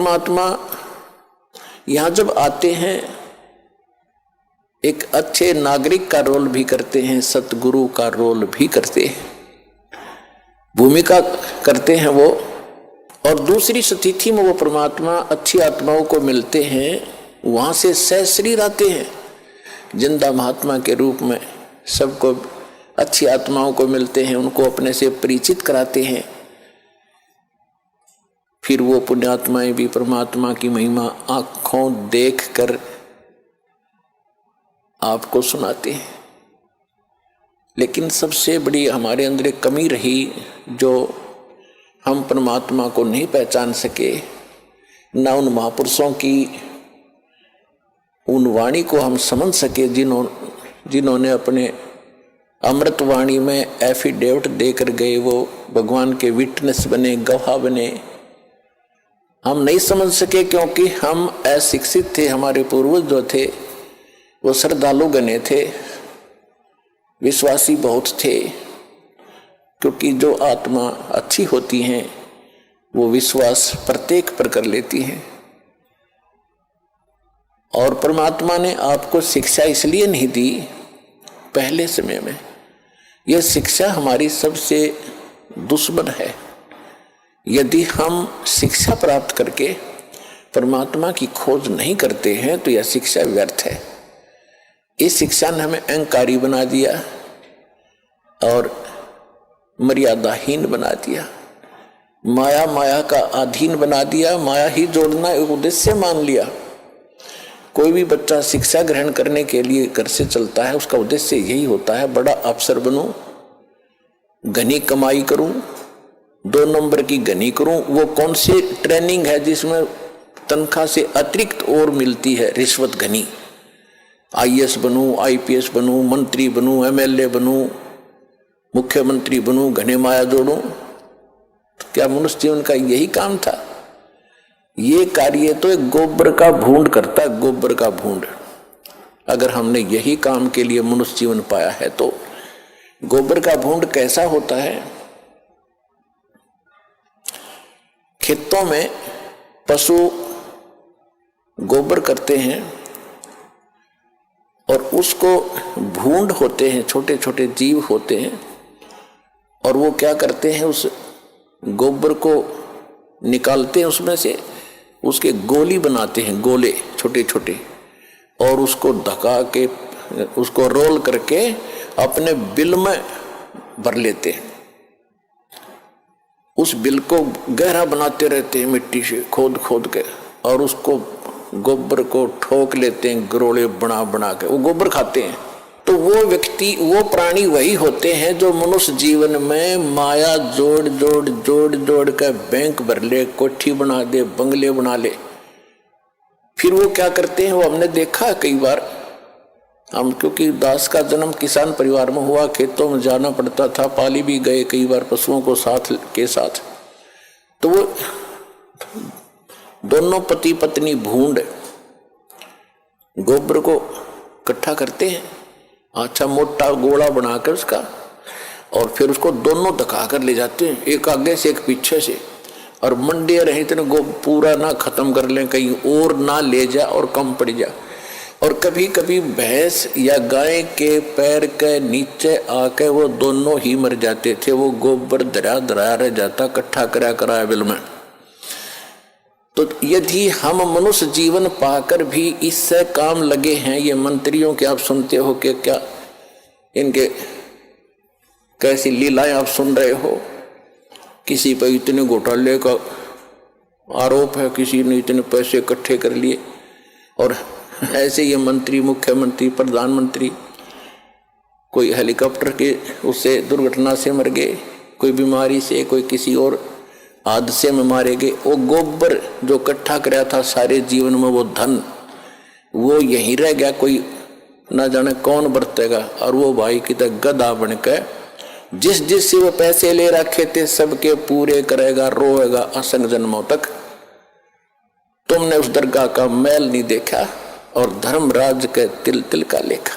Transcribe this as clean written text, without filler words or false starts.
परमात्मा यहाँ जब आते हैं एक अच्छे नागरिक का रोल भी करते हैं, सतगुरु का रोल भी करते हैं, भूमिका करते हैं वो। और दूसरी स्थिति में वो परमात्मा अच्छी आत्माओं को मिलते हैं, वहां से सहशरीर आते हैं जिंदा महात्मा के रूप में, सबको अच्छी आत्माओं को मिलते हैं, उनको अपने से परिचित कराते हैं। फिर वो पुण्यात्माएं भी परमात्मा की महिमा आंखों देखकर आपको सुनाते हैं। लेकिन सबसे बड़ी हमारे अंदर एक कमी रही, जो हम परमात्मा को नहीं पहचान सके, ना उन महापुरुषों की उन वाणी को हम समझ सके जिन्होंने अपने अमृत वाणी में एफिडेविट देकर गए, वो भगवान के विटनेस बने, गवाह बने। हम नहीं समझ सके क्योंकि हम अशिक्षित थे। हमारे पूर्वज जो थे वो श्रद्धालु गणे थे, विश्वासी बहुत थे, क्योंकि जो आत्मा अच्छी होती हैं वो विश्वास प्रत्येक पर कर लेती हैं। और परमात्मा ने आपको शिक्षा इसलिए नहीं दी पहले समय में, यह शिक्षा हमारी सबसे दुश्मन है। यदि हम शिक्षा प्राप्त करके परमात्मा की खोज नहीं करते हैं तो यह शिक्षा व्यर्थ है। इस शिक्षा ने हमें अहंकारी बना दिया और मर्यादाहीन बना दिया, माया का अधीन बना दिया, माया ही जोड़ना एक उद्देश्य मान लिया। कोई भी बच्चा शिक्षा ग्रहण करने के लिए घर से चलता है, उसका उद्देश्य यही होता है, बड़ा अफसर बनूं, घनी कमाई करूं, 2 नंबर की घनी करूं। वो कौन सी ट्रेनिंग है जिसमें तनख्वाह से अतिरिक्त और मिलती है? रिश्वत घनी। आईएएस बनूं, आईपीएस बनूं, मंत्री बनूं, एमएलए बनूं, मुख्यमंत्री बनूं, घने माया जोड़ूं। तो क्या मनुष्य जीवन का यही काम था? ये कार्य तो एक गोबर का भूंड करता है, गोबर का भूंड। अगर हमने यही काम के लिए मनुष्य जीवन पाया है तो गोबर का भूंड कैसा होता है? खेतों में पशु गोबर करते हैं और उसको भूंड होते हैं, छोटे छोटे जीव होते हैं, और वो क्या करते हैं, उस गोबर को निकालते हैं, उसमें से उसके गोली बनाते हैं, गोले छोटे छोटे, और उसको धका के उसको रोल करके अपने बिल में भर लेते हैं। उस बिल को गहरा बनाते रहते हैं मिट्टी से खोद खोद के, और उसको गोबर को ठोक लेते हैं गरोले बना बना के, वो गोबर खाते हैं। तो वो व्यक्ति, वो प्राणी वही होते हैं जो मनुष्य जीवन में माया जोड़ जोड़ जोड़ जोड़ कर बैंक भर ले, कोठी बना दे, बंगले बना ले। फिर वो क्या करते हैं, वो हमने देखा कई बार। हम क्योंकि दास का जन्म किसान परिवार में हुआ, खेतों में जाना पड़ता था, पाली भी गए कई बार पशुओं को साथ के साथ। तो वो दोनों पति पत्नी भूंड गोबर को इकट्ठा करते हैं, अच्छा मोटा गोला बनाकर उसका, और फिर उसको दोनों धका कर ले जाते हैं, एक आगे से एक पीछे से, और मंडे रहे इतने पूरा ना खत्म कर लें, कहीं और ना ले जा और कम पड़ जा। और कभी कभी भैंस या गाय के पैर के नीचे आके वो दोनों ही मर जाते थे। वो गोबर धरा धरा रह जाता, इकट्ठा करा करा बिल में। तो यदि हम मनुष्य जीवन पाकर भी इससे काम लगे हैं, ये मंत्रियों के आप सुनते हो कि क्या इनके कैसी लीलाएं आप सुन रहे हो, किसी पर इतने घोटाले का आरोप है, किसी ने इतने पैसे इकट्ठे कर लिए, और ऐसे ये मंत्री, मुख्यमंत्री, प्रधानमंत्री, कोई हेलीकॉप्टर के उससे दुर्घटना से मर गए, कोई बीमारी से, कोई किसी और हादसे में मारे गए। वो गोबर जो इकट्ठा कराया था सारे जीवन में, वो धन वो यहीं रह गया, कोई ना जाने कौन बरतेगा। और वो भाई की तरह गधा बनकर जिस जिस से वो पैसे ले रखे थे सबके पूरे करेगा, रोएगा असंग जन्मों तक। तुमने उस दरगाह का मैल नहीं देखा और धर्मराज के तिल तिल का लेखा।